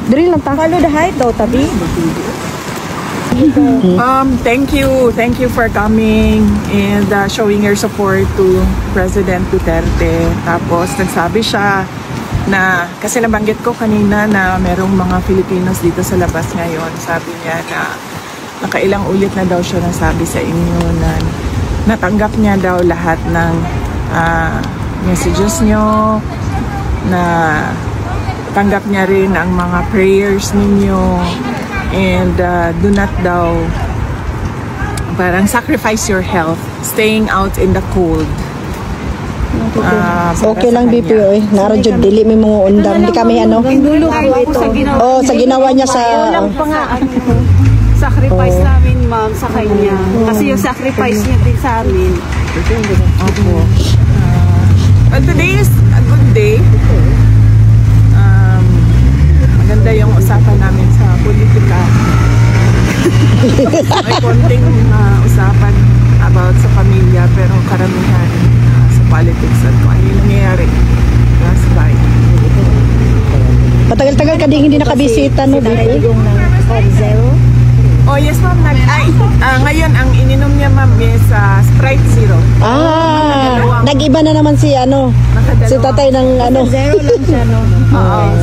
Drill lang ta. Follow the height daw, tabi. Thank you for coming and showing your support to President Duterte. Tapos nagsabi siya na, kasi nabanggit ko kanina na merong mga Filipinos dito sa labas ngayon. Sabi niya na nakailang ulit na daw siya nasabi sa inyo na natanggap niya daw lahat ng messages nyo, na tanggap niya rin ang mga prayers ninyo, and do not daw parang sacrifice your health staying out in the cold. Okay lang BPO eh. Naro jud dili may mga undang. Di kami ano. Oh, sa ginawa niya sa sacrifice namin, ma'am, sa kanya. Kasi yung sacrifice niya din sa amin. Well, today is a good day. Maganda yung usapan namin sa politika. May konting usapan about sa pamilya, pero karamihan sa politics at kung ano yung nangyayari last night. Matagal-tagal ka din hindi nakabisita no, BPO? Oh yes ma'am, ngayon ang ininom niya ma'am is Sprite Zero. Nag-iba na naman si ano, si tatay ng ano. Zero lang siya, no?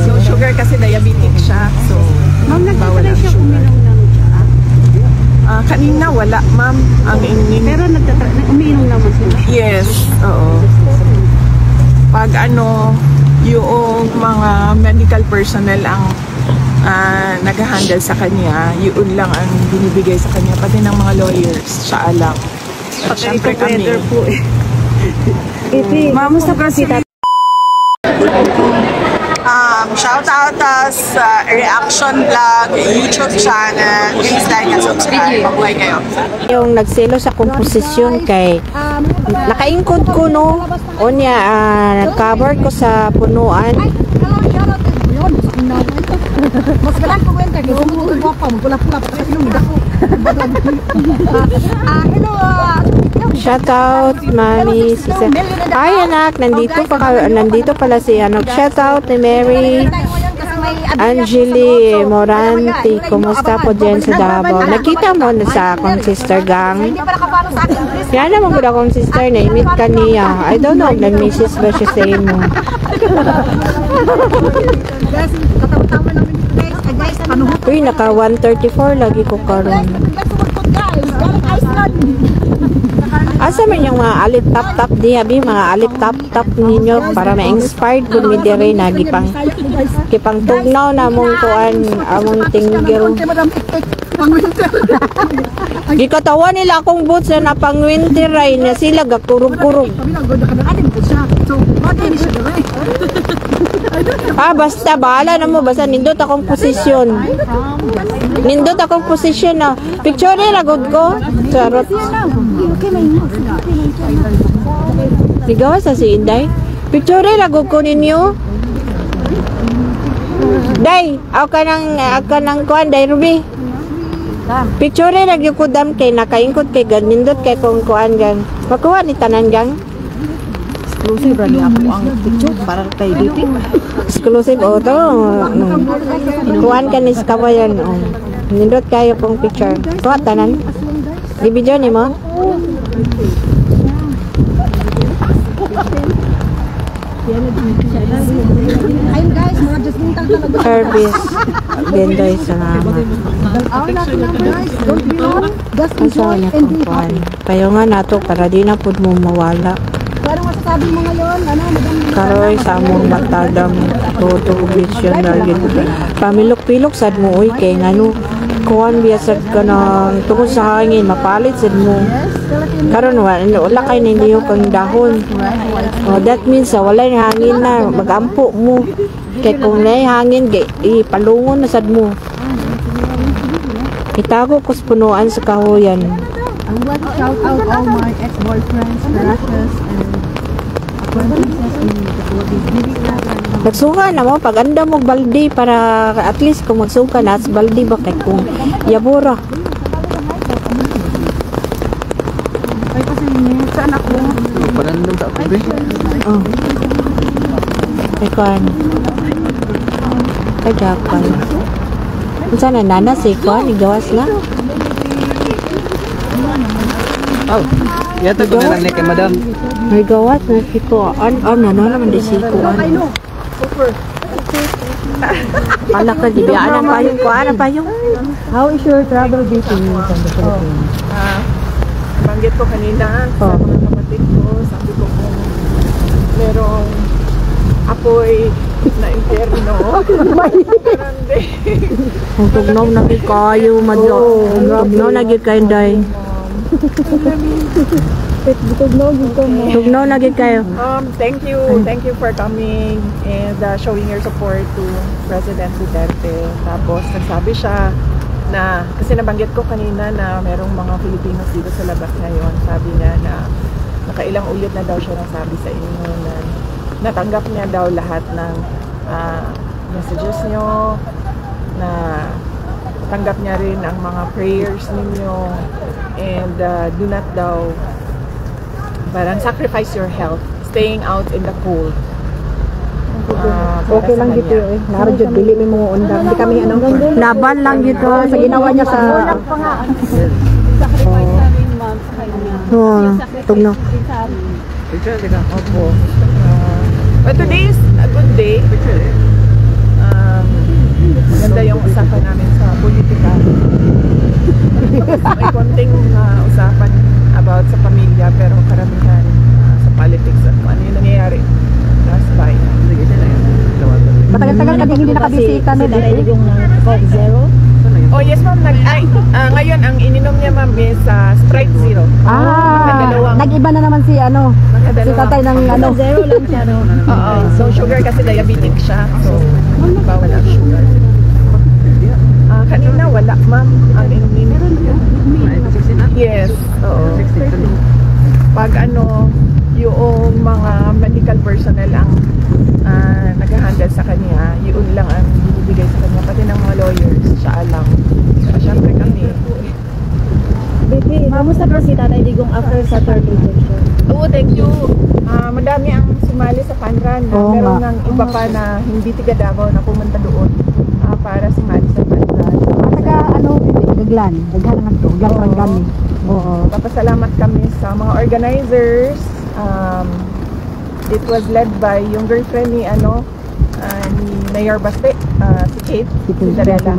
So sugar kasi diabetic siya, so ma'am, nagtatry siya uminom ng siya? Kanina wala ma'am, ang ininom. Pero uminom naman siya? Yes, oo. Pag ano, yung mga medical personnel ang nag-handle sa kanya, yun lang ang binibigay sa kanya, pati ng mga lawyers, siya alam. At syempre kami. Ma'am, sa kasi shout out sa Reaction Vlog, YouTube channel. Please like and subscribe. Mabuhay kayo. Yung nagselo sa komposisyon kay nakaingkod ko no. Onya cover ko sa punuan. Mas galang ko kwenta kay mo guwapa mo pula-pula pa sa ilong dako. Hello. Shout out Mami Sisa. Ay anak, nandito pala si anak. Shout out ni Mary Angeli Moranti. Kumusta po dyan sa Davao? Nakita mo na sa akong sister gang? Yan naman ko akong sister na imit ka niya. I don't know, nag-message ba siya sa inyo? Uy, naka 134 lagi ko karon. Asa man yung mga alit tap-tap di habi, mga alit tap-tap ninyo para ma-inspired kun mi dire na gipang tugnaw na mong kuan among tinggiro. Gikatawa nila akong boots na pang winter ay na sila gakurog-kurog. Basta bahala na mo, basta nindot akong posisyon. Nindot akong posisyon na. Picture na good ko. Charot. Ligawa sa si Inday. Picture na good ko ninyo. Day, ako nang kuan, Day Ruby. Picture na gyud ko dam kay nakaingkod kay nindot kay kung kuan gan. Makuha ni tanan gang. Exclusive rani ako ang picture para kay duty. Exclusive to. Kuan ka ni kawayan. Nindot kayo pong picture. Kuha tanan. Di-video ni mo? Ayun guys, mga just mintang talaga. Service. Bendoy sa naman. Asawa niya kung kuhan. Kayo nga nato para di na po mo mawala. Parang masasabi mo ngayon, ano, madam? Karoy sa among matadam. Toto vision na yun. Pamilok-pilok sad mo, uy, kay ngano. Kuhan biyasad ka na tungkol sa hangin, mapalit sad mo. Karon wala kayo niliyo kang dahon. That means wala yung hangin na, magampo mo. Kaya kung na hangin, ipalungon na sad mo. Itago ko sa punuan sa kahoyan. I would like to shout out all my ex-boyfriends, crushes, and acquaintances in the Philippines. Nagsuka na mo, pag anda mo baldi para at least kung magsuka na sa baldi ba kay kung yabura. Ay kasi saan ako? Padandong sa ako, be. Ikaw Ay, Japan. Saan na nana si Kwan? Igawas na? Oh, yata ko na lang ni kay madam. May gawas na si Kwan. Ano naman di si Kwan? Ala ka, di ba? Ano pa yung Kwan? Ano pa yung? How is your travel busy from the Philippines? Banggit ko kanina sa mga kapatid ko, sabi ko kung merong apoy na impyerno. Grande. Kung tugnaw na kayo, madyo. Tugnaw na kayo, day. Tugnaw na kayo. Thank you for coming and showing your support to President Duterte. Tapos nagsabi siya na, kasi nabanggit ko kanina na merong mga Filipinos dito sa labas ngayon. Sabi niya na nakailang ulit na daw siya nasabi sa inyo na natanggap niya daw lahat ng messages niyo, na tanggap niya rin ang mga prayers ninyo, and do not daw parang sacrifice your health staying out in the cold. Okay lang dito eh. Naro jud dili mi mo undang. Di kami ano. Laban lang dito. Sa ginawa niya sa Sacrifice namin, ma'am, sa kanya. Tugnaw. Picture ka. Opo. But today is a good day. Maganda yung usapan namin sa politika. May konting usapan about sa pamilya, pero karamihan sa politics at kung ano yung nangyayari last by. matagal-tagal ka hindi nakabisita no dito. Yung Coke Zero. Oh yes ma'am, ngayon ang ininom niya ma'am is Sprite Zero. Nag-iba na naman si ano. Si tatay ng ano. Zero lang siya, no? Oo. So sugar kasi diabetic siya. So bawal ang sugar. Kanina wala ma'am ang ininom. Yes. Oo. Pag ano, yung mga medical personnel ang nag-handle sa kanya, yun lang ang binibigay sa kanya, pati ng mga lawyers, siya alam. So, syempre kami. Baby, kamusta po si Tatay Digong after sa third injection? Oo, thank you. Madami ang sumali sa fun run. Meron ng iba pa na hindi tiga Davao na pumunta doon para sumali sa fun run. Taga ano, Gaglan. Gaglan to. Gaglan kami. Oo. Papasalamat kami sa mga organizers. It was led by yung girlfriend ni ni Mayor Baste, si Kate, si Darela.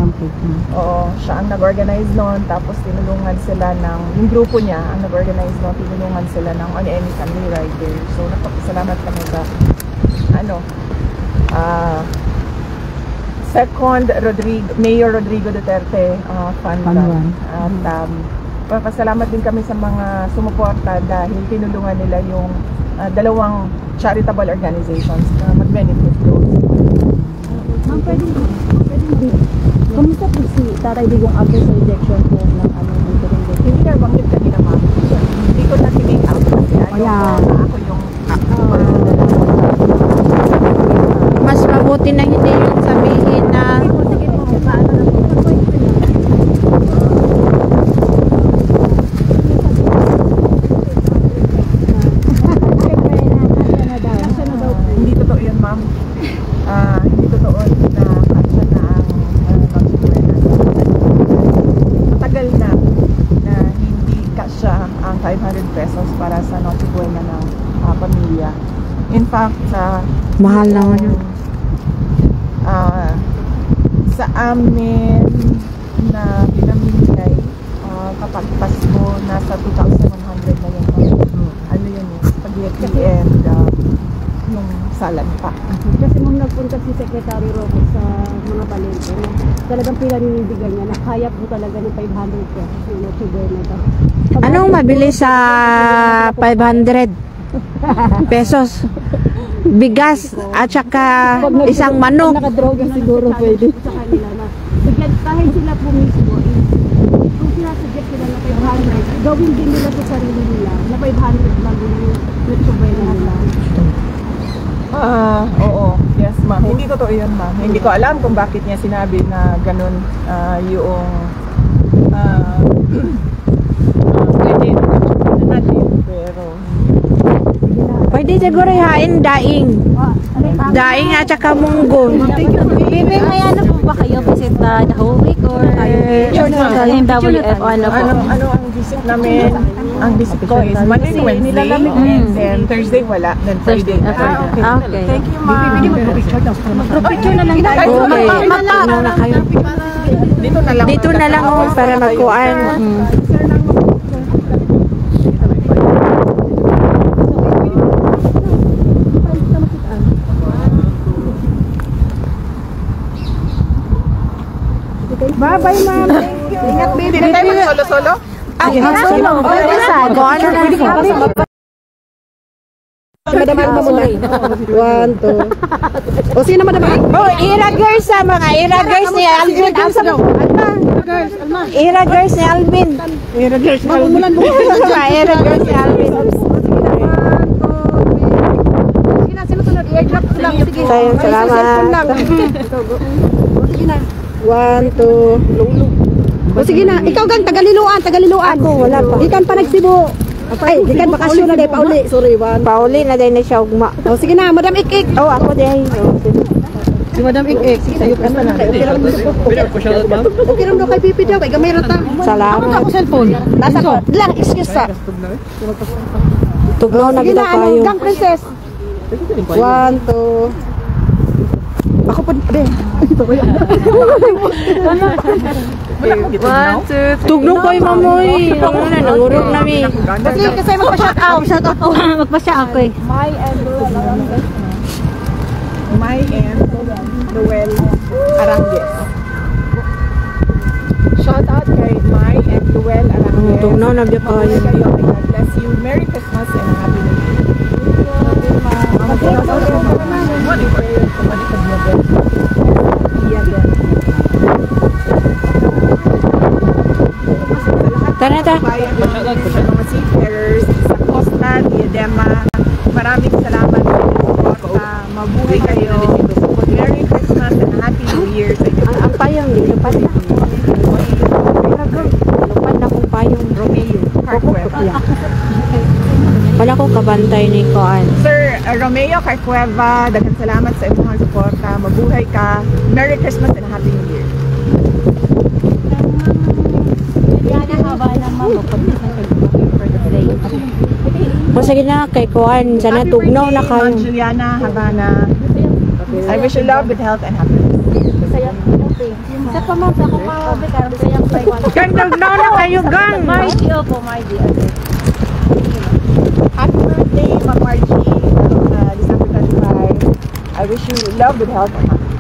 Oo, siya ang nag-organize noon, tapos tinulungan sila ng, yung grupo niya ang nag-organize noon, tinulungan sila ng On Any Family Rider. So nagpapasalamat kami sa second Mayor Rodrigo Duterte Fund Run. At papasalamat din kami sa mga sumuporta dahil tinulungan nila yung dalawang charitable organizations na mag-benefit doon. Ma'am, pwede kamusta po si Tatay Digong after sa injection po ng Hindi na banggit kanina ma'am. Hindi ko na-tigate out kasi ako yung Mas mabuti na hindi yung sabihin na hindi totoo yun ma'am. Hindi totoo na kasya na ang matagal na hindi kasya ang 500 pesos para sa Noche-Buena ng pamilya. In fact, mahal naman yun. Sa amin na pinamimigay kapag Pasko, nasa 2,100 na yun. Ano yun spaghetti and yung salad pa. Kasi ma'am, nagpunta si Secretary Roque sa mga palengke na talagang pinaninindigan niya na kaya po talaga ng 500 pesos yung Noche Buena daw. Anong mabili sa 500 pesos? Bigas at saka isang manok. Nakadroga siguro pwede. Sa kanila na kahit sila po mismo, kung sinasuggest sila na 500, gawin din nila sa sarili nila na 500 lang yung Noche Buena nila. Oo. Yes, ma'am. Hindi totoo yun, ma'am. Hindi ko alam kung bakit niya sinabi na ganun yung pwede natin, pero Pwede Pwede siguro hain daing. Daing at saka munggo. Bebe, may ano po ba kayo? Visit the whole week or MWF o ano po? Ano ang visit namin? Ang visit ko is Monday to Wednesday, and then Thursday wala, then Friday. Okay. Thank you, ma'am. Picture na lang tayo. Okay. Ano na kayo? Dito na lang. Dito na lang oh, para magkuan. Bye-bye, ma'am. Thank you. Ingat, baby. Hindi tayo mag-solo-solo? Solo. Kuan na lang po. Madam Alma muna. 1, 2. O, sino Madam Alma? Oh, Ira girls sa mga Ira girls ni Alvin. Ira girls ni Alvin. Ira girls. Magumulan mo. Ira girls ni Alvin. Sino sunod? I-drop ko lang. Sige. Sayang, salamat. Sige na. 1, 2. O sige na. Ikaw gang Tagaliluan. Ako, wala pa. Ikan pa nagsibo. Ay, ikan bakasyon na day pauli. Sorry, 1. Pauli na din na siya ugma. O sige na, Madam Ik-Ik. Oh, ako din. Si Madam Ik-Ik. Sayo ka na. Okay lang daw kay Pipi daw. Kay gamay rata. Salamat. Ako cellphone. Nasa ko. Lang, excuse sa. Tugnaw na Sige kita na, ano, kayo. gang princess. 1, 2. Ako pa din. Tugnaw kayo, mamoy. Ano na, nangurog namin. Kasi magpa-shout out. Shout out ako. Magpa-shout out ko eh. My and Noel Arangues. Shout out kay My and Noel Arangues. Tugnaw na biya kayo. God bless you. Merry Christmas and a Happy New Year. Tara, tara. Bayan ng mga seafarers sa Costa, Diadema. Maraming salamat sa inyong suporta. Mabuhay kayo. Merry Christmas and Happy New Year sa inyo. Ang payong, lupad na. Lupad na kong payong. Romeo Carcueva. Wala ko kabantay ni Koan. Sir Romeo Carcueva, daghang salamat sa inyong suporta. Mabuhay ka. Merry Christmas and Happy New Year. O sige na, kay Koan. Sana Happy tugnaw na birthday, kayo. Ma'am Juliana Habana. I wish you love, good health, and happiness. Sa pamang sa akong mga karang sayang pa Gang, tugnaw na kayo, gang. Margie. Happy birthday, Ma'am Margie, December 25. I wish you love, good health, and happiness.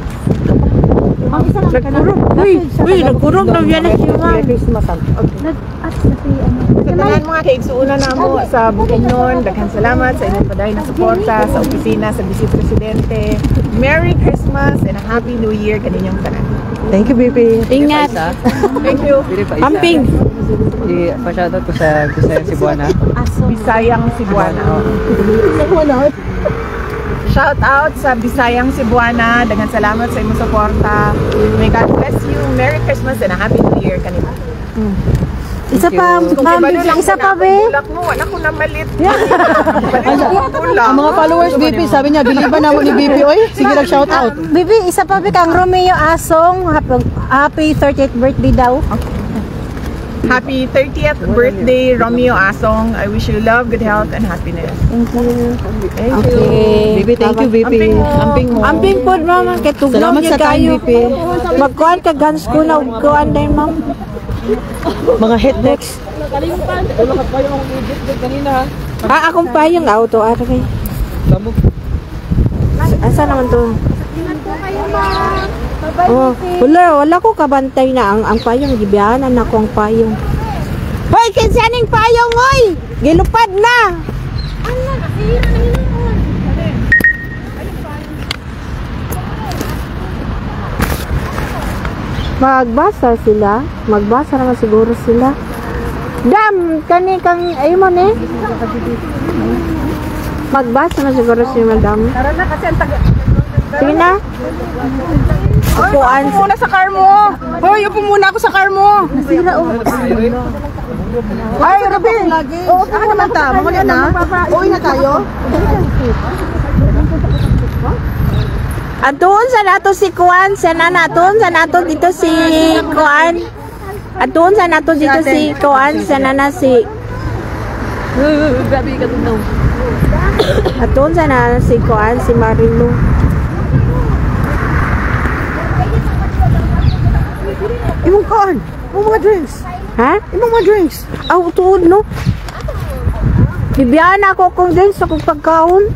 Nagkurog. Uy, nagkurog na yan na siya, ma'am. Sa tanan mga kaigsuuna na mo sa Bukidnon, daghang salamat sa inyong paday na suporta sa opisina sa Vice Presidente. Merry Christmas and a Happy New Year kaninyong tanan. Thank you, baby. Ingat. Thank you. Amping. I-pa-shoutout ko sa Bisayang Cebuana. Bisayang Cebuana. Shout out sa Bisayang Cebuana. Daghang salamat sa inyong suporta. May God bless you. Merry Christmas and a Happy New Year kanina. Isa pa, isa pa be. Bulak mo, wala ko na malit. Ang mga followers BP, sabi niya, biliban na mo ni BP, oy. Sige lang shout out. Bibi, isa pa be kang Romeo Asong, happy 30th birthday daw. Happy 30th birthday, Romeo Asong. I wish you love, good health, and happiness. Thank you. Thank you. Okay. Bibi, thank you BP. Amping mo. Amping mo. Amping po, ma'am. Kaya tugnaw Salamat niya sa time, kayo. BP. Magkuhan ka guns ko na kuhan din, ma'am. Mga headnecks. Akong payong auto. Aray. Asa naman to? Oh, wala ko kabantay na ang payong gibiyanan ako ang payong. Hoy, kinsaning payong oy. Gilupad na. Magbasa sila. Magbasa naman siguro sila. Dam, kani kang ayun eh. Magbasa na siguro si Madam. Tara na kasi ang taga. Sige na. Upuan. Upo muna sa car mo. Hoy, upo muna ako sa car mo. Nasira o. Ay, Robin. Oo, ano naman ta? Mga na. Uwi na tayo. Atun sa nato si Kuan, sana naton sa nato dito si Kuan. Atun sa nato dito si Kuan, sana na si Atun sa na si Kuan, si Marilu. Imong kaan. Imong mga drinks. Ha? Imong mga drinks. Aw tuod no. Bibiyaan ako kung din sa kong pagkaon.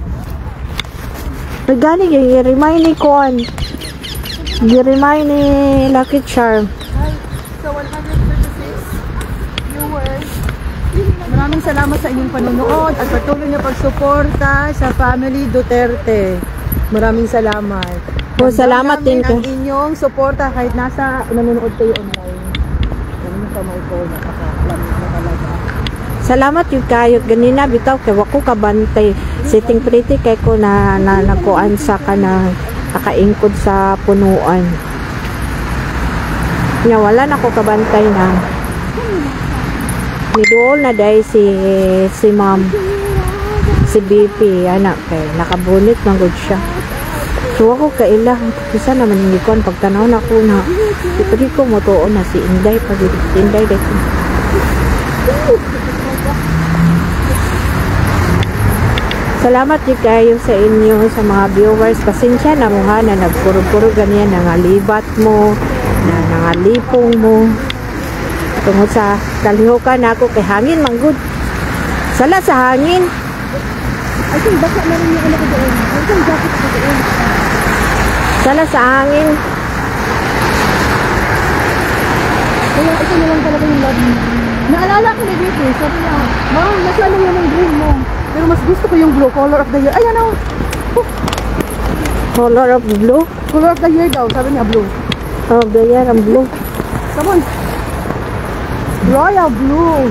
Nagani i-remind ni Kuan. I-remind ni Lucky Charm. Maraming salamat sa inyong panunood at patuloy na pagsuporta sa Family Duterte. Maraming salamat. Oh, salamat din ang ka. inyong suporta kahit nanonood kayo online. Ganun sa my phone, nakaka-plan na talaga. Salamat yung kayo. Ganina bitaw kay wako kabantay. Sitting pretty kay ko na nakuan sa kanang nakaingkod sa punuan. Nya wala na ko kabantay na. Nidool na dahil si ma'am. Si BP anak kay nakabunit man gud siya. So ako kaila kisa naman yung ikon pagtanaw na ko na ipagi ko mo tuon na si Inday pag Inday dito. Salamat din kayo sa inyo, sa mga viewers. Pasensya na mo ha, na nagpuro-puro ganyan, nangalibat mo, na nangalipong mo. Tungod sa kalihukan ako kay hangin, manggod. Sala sa hangin. I think baka meron yung ano ko doon. I think jacket ko doon. Sala sa hangin. Kaya ito na lang talaga yung love mo. Naalala ko ni Vicky, sabi niya, Ma'am, nasaan na yun ang dream mo? Pero mas gusto ko yung blue, color of the year. Ayan o! Color of blue. Color of the year daw, sabi niya blue. Oh, ganyan ang blue. Come on! Royal blue!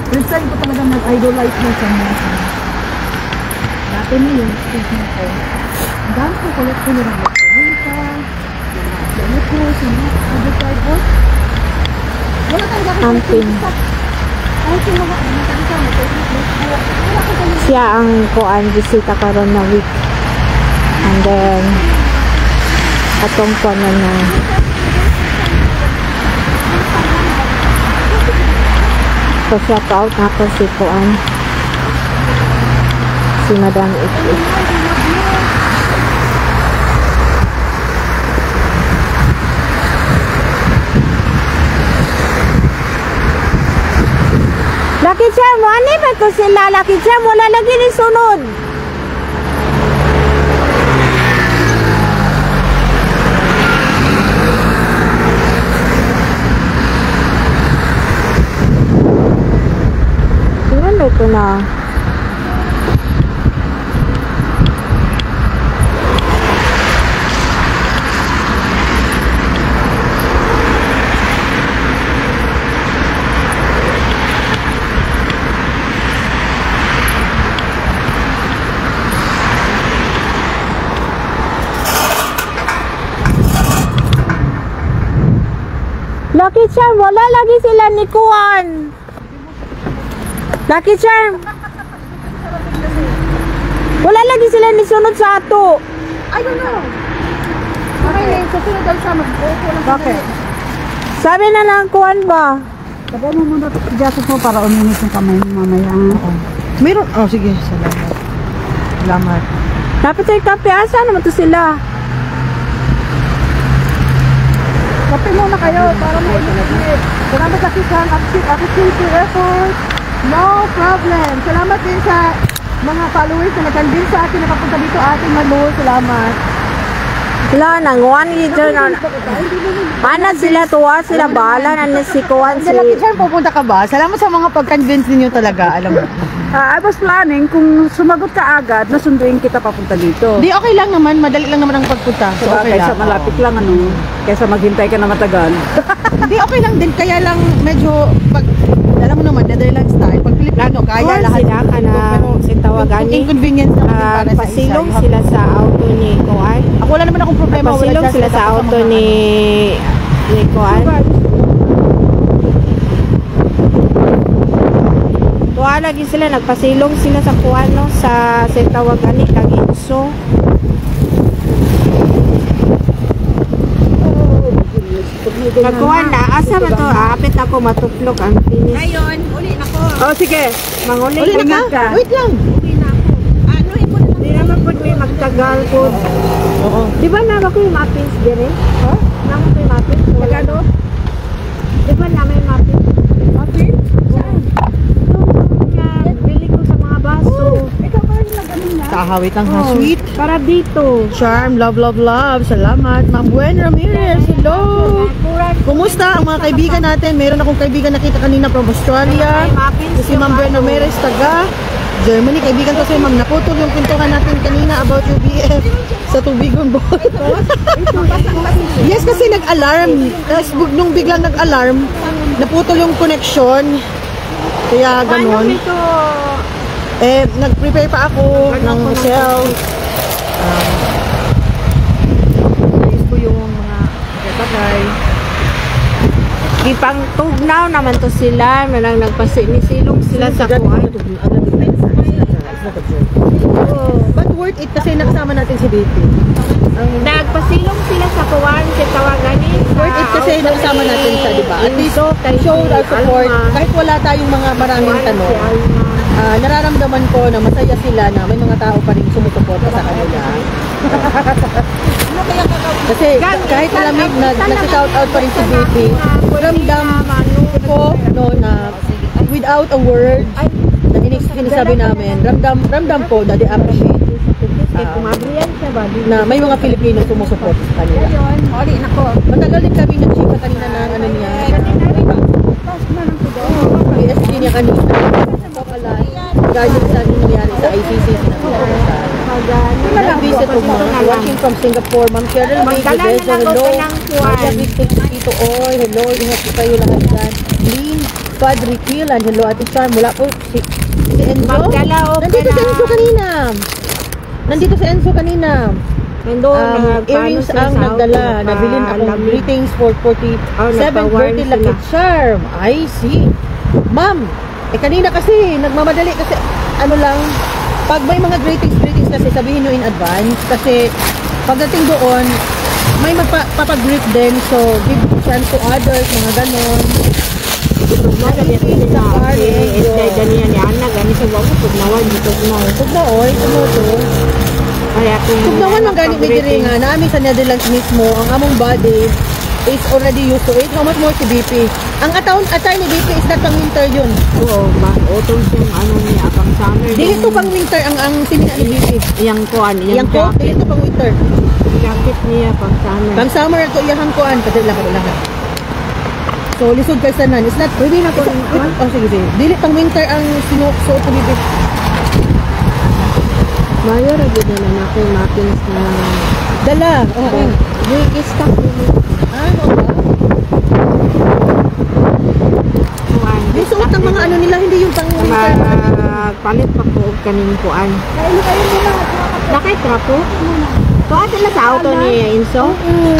First time ko talaga nag-idolize mo sa mga. Dati mo yun, speaking ko. Ang dami ko collect ko nila. Ano ko, sabi ko, wala kang gagawin. Amping. Ay, mga Siya ang kuan bisita karon na week. And then atong kuan na so shout out ako si kuan si Madam Iki. Lucky Charm, ano ba ito sila? Lucky Charm, wala lagi ni sunod. Tingnan ba ito na? Lucky Charm, wala lagi sila ni Kuan. Lucky Charm. Wala lagi sila ni sunod sa ato. I don't know. Okay, sa sunod daw siya mag-opo lang. Bakit? Sabi na lang Kuan ba? Sabi mo muna jacket mo para uminis yung kamay mo mamaya. Meron. Oh, sige. Salamat. Salamat. Dapat ay kape. Asa naman to sila? Kape muna kayo para ma-init. Salamat sa kisang appreciate your effort. No problem. Salamat din sa mga followers na nag-convince sa atin na papunta dito ating Malu. Salamat. Wala nang one year na. Ana sila tuwa sila bahala na si Kuan si. Lucky Charm, pupunta ka ba? Salamat sa mga pag-convince ninyo talaga. Alam mo. I was planning kung sumagot ka agad, nasunduin kita papunta dito. Di okay lang naman. Madali lang naman ang pagpunta. So okay Kaysa lang. malapit lang ano, kaysa maghintay ka na matagal. Hindi, okay lang din. Kaya lang medyo pag alam mo naman, Netherlands style. Pag Pilipino, kaya Kuwan lahat. sila ka na si tawagan Yung ni inconvenience naman din para sa pasilong isa. sila sa auto ni Kuwan. Ako wala naman akong problema. Pasilong wala sila dyan sa ako auto mga- ni Kuwan. Tuwa lagi sila, nagpasilong sila sa Kuwan, no? Sa tawagan ni Kagitso. Nagkuhan na, asa ba to? Apit ako matuklok ang finish. Ngayon, uli na ko. Oh, sige. Manguli Uli na ka? Wait lang. Uli na ako. Ano ko na Hindi naman po may magtagal po. Oo. Di ba naman ko yung muffins din eh? Ha? Naman ko yung muffins. Magkano? Di ba naman yung muffins? Muffins? Saan? Yan, bili ko sa mga baso. Ikaw pa rin nag-ano na? Tahawit lang ha. Oh, Sweet. para dito. Charm, love, love, love. Salamat. Ma'am Buen Ramirez. Hello. Kumusta ang mga kaibigan natin? Meron akong kaibigan nakita kanina from Australia. Si Ma'am Buen Ramirez, taga Germany. Kaibigan ko si Ma'am. Naputol yung pintuhan natin kanina about UBF sa Tubigon Board. Yes, kasi nag-alarm. Tapos nung biglang nag-alarm, naputol yung connection. Kaya ganon. Ito, Nag-prepare pa ako ng shell. Ayos ko yung mga bagay. ipang tugnaw naman to sila. Malang nagpasinisilong sila sa kuwan. But worth it kasi nakasama natin si BP. Nagpasilong sila sa kuwan. Si tawagan ni. Worth it kasi nakasama natin siya, di ba? At least show our support. Kahit wala tayong mga maraming tanong, nararamdaman ko na masaya sila na may mga tao pa rin sumusuporta sa kanila. Kasi kahit malamig, nag-shoutout pa rin si BP. Ramdam ko no, na without a word na sinasabi namin, ramdam ko na they appreciate na may mga Pilipino sumusuporta sa kanila. Uli na ko. Matagal din kami nag-chipa kanina na ano niya. PSG niya kanina. Gayong sa nangyari sa ICC na nag-visit ko mga watching from Singapore. Ma'am Cheryl May Gibeza, hello. Maria Victor Tito Oy, hello. Ingat po kayo lahat dyan. Lynn Padre Kilan, hello. Ate Char, mula po si Enzo. Nandito si Enzo kanina. Nandito si Enzo kanina. Earrings ang nagdala. Nabilin akong greetings for 47th birthday Lucky Charm. I see. Ma'am, kanina kasi nagmamadali kasi ano lang, pag may mga greetings kasi sabihin nyo in advance kasi pagdating doon may magpapag-greet din, so give chance to others, mga ganon. Tugnaoy, tugnawan ng ganit may diringa namin sa Netherlands mismo, ang among body is already used to it. How much more to BP? Ang atay ni BP is not pang winter yun. Oo, autumn yung ano niya, pang summer. Dili ito pang winter ang simina ni BP. Yang kuan, Yang coat, dili ito pang winter. jacket niya pang summer. Pang summer ito iyahang kuan, kasi lang ko lahat. So lisod kay sanan. It's not pwede na ko. Oh sige sige. Dili pang winter ang sinusuot ni BP. Mayo ra gid na natin muffins na Dala. Oo. yung stock ni Ano ba? kuan. Yung suot ng mga ano nila hindi yung pang winter. Palit pa po kaning kuan. Nakay trapo. Tuwa sila sa auto ni Inso.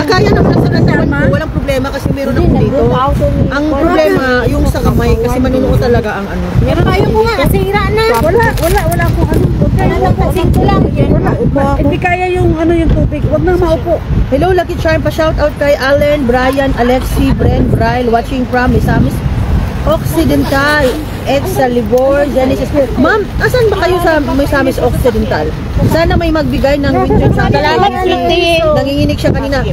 Kaya naman sa katawan ko, walang problema kasi meron ako dito. Ang problema yung sa kamay kasi manunuot talaga ang ano. Meron tayo ko nga, nasira na. Wala akong ano. Ano lang, pasinto lang. Hindi kaya yung ano yung tubig. Huwag nang maupo. Hello Lucky Charm, pa-shoutout kay Allen, Brian, Alexi, Bren, Bryle, watching from Misamis Occidental, Exalibor, Genesis. Ma'am, asan ba kayo sa Misamis Occidental? Sana may magbigay ng winter sa Salamat, sweetie. Nanginginig siya kanina.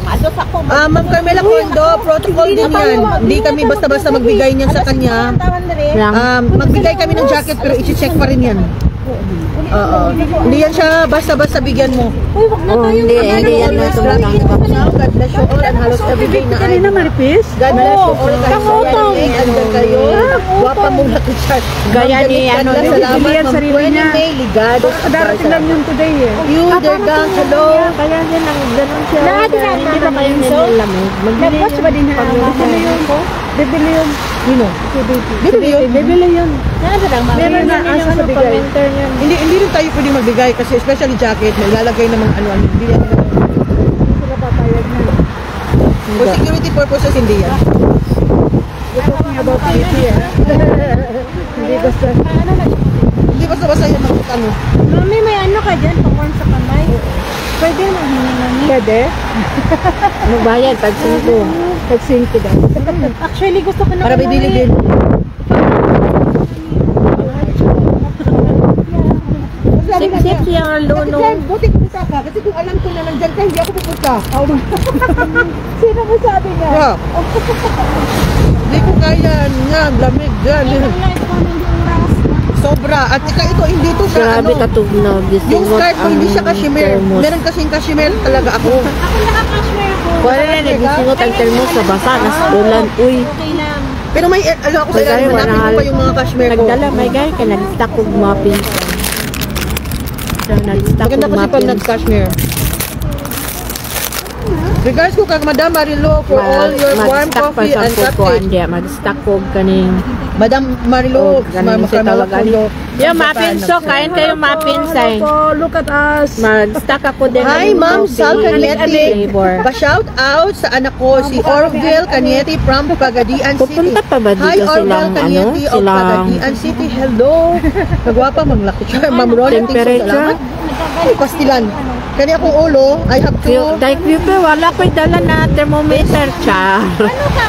Ma'am Carmela Condo, protocol din yan. Hindi kami basta-basta magbigay niyan sa kanya. Magbigay kami ng jacket pero i-check pa rin yan. Oo. Hindi yan siya basta-basta bigyan mo. Hindi yan na tumatang. God bless you all and halos every day na ay. Maripis? God bless you all kahit sa wedding. Andyan kayo. Wapa mo na t-shirt. Gaya ni ano, Salamat. bibili yan Ma'am sarili Gwen niya. May Ligado. Darating lang yun today eh. You, dear gang, hello. Kaya din ang ganun siya. Lahat na Hindi pa kayo Inso? nilamig. Magbili Nag-watch ba din niya? Bibili yun. Sino? Bibili yun. Bibili yun. Meron na asa sa bigay. Hindi rin tayo pwedeng magbigay kasi especially jacket, may lalagay ng mga ano-ano. Hindi yan. Sila papayag na. For security purposes, hindi yan. We're talking about beauty, eh. Hindi basta. Hindi basta-basta yan ang ano. Mami, may ano ka dyan? Pang-warm sa kamay? Pwede mo hingi, Mami. Pwede? Magbayad, pag 5. Pag-sinki daw. Actually, gusto ko na Para bibili din. Sip-sip siyang luno. Buti pupunta ka. Kasi kung alam ko na nandyan ka, hindi ako pupunta. Sino mo sabi niya? Yeah. Hindi ko kaya nga, lamig dyan. Sobra. At ito, hindi to sa Grabe ano. katugnog. Yung skirt ko, hindi siya cashmere. Meron kasing cashmere talaga ako. Ako naka-cashmere ako. Kuha na gisingot ang termos sa basa. Nasulan. Uy. Okay lang. Pero may, ano ako sa May ilalim, gaya, hanapin ko pa yung mga cashmere ko. Nagdala, may gaya ka. Nag-stack og muffins. So, nag-stack Maganda og kasi pag muffins. nag-cashmere. Regards ko kag Madam Marilo for all your warm Mag-stack pa coffee sa and pukuan cupcake. diya. Mag-stack og kaning Madam Marilo, ganing si tawagan. Yung muffins, so kain kayo muffins ay. Look at us. Mag-stack ako din. Hi, ng Ma'am coffee Sal Canieti. flavor. Pa-shout out sa anak ko, si Orville Canieti from Pagadian City. Pupunta pa ba dito Hi, Orville silang, Canieti of silang Pagadian City. Hello. Nagwapa, maglaki siya. Ma'am Ronnie, thanks so temperature? salamat. Ay, pastilan. Kani akong ulo, I have to... Dahil wala ko'y dala na thermometer, cha. Ano ka?